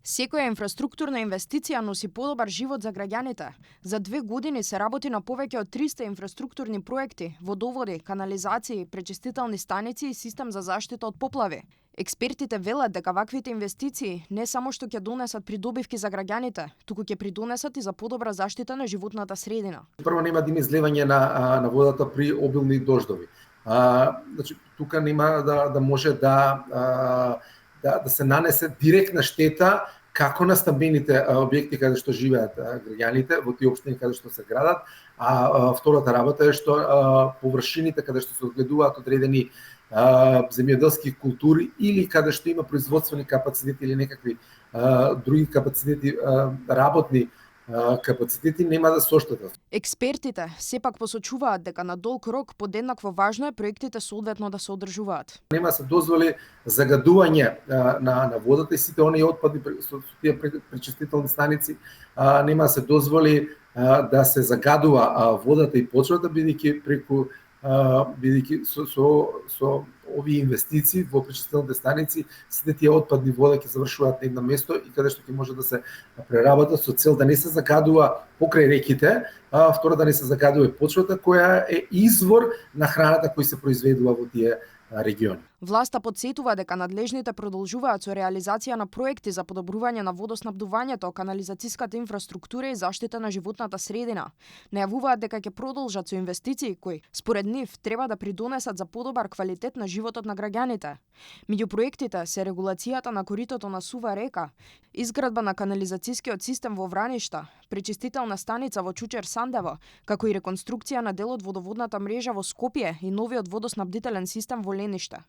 Секоја инфраструктурна инвестиција носи подобар живот за граѓаните. За 2 години се работи на повеќе од 300 инфраструктурни проекти, водоводи, канализации, пречистителни станици и систем за заштита од поплави. Експертите велат дека ваквите инвестиции не само што ќе донесат придобивки за граѓаните, туку ќе придонесат и за подобра заштита на животната средина. Прво нема да има изливање на водата при обилни дождови. Значи тука нема да може да се нанесе директна штета како на стамбените објекти каде што живеат граѓаните во тие општини каде што се градат, а втората работа е што површините каде што се одгледуваат одредени земјоделски култури или каде што има производствени капацитети или некакви други капацитети, работни капацитети нема да се оштетат. Експертите сепак посочуваат дека на долг рок подеднакво важно е проектите соодветно да се одржуваат. Нема да се дозволи загадување на водата и сите оние отпадни со тие пречистителни станици, нема да се дозволи да се загадува водата и почвата, бидејќи со овие инвестиции во пречистителните станици сите тие отпадни вода ќе завршуваат на едно место и каде што ќе може да се преработат со цел да не се загадува покрај реките, второ да не се загадува почвата која е извор на храната која се произведува во тие региони. Власта потсетува дека надлежните продолжуваат со реализација на проекти за подобрување на водоснабдувањето, канализацијската инфраструктура и заштита на животната средина. Најавуваат дека ќе продолжат со инвестиции кои, според нив, треба да придонесат за подобар квалитет на животот на граѓаните. Меѓу проектите се регулацијата на коритото на сува река, изградба на канализацијскиот систем во Враништа, пречистителна станица во Чучер Сандево, како и реконструкција на дел од водоводната мрежа во Скопје и новиот водоснабдителен систем во Лениште.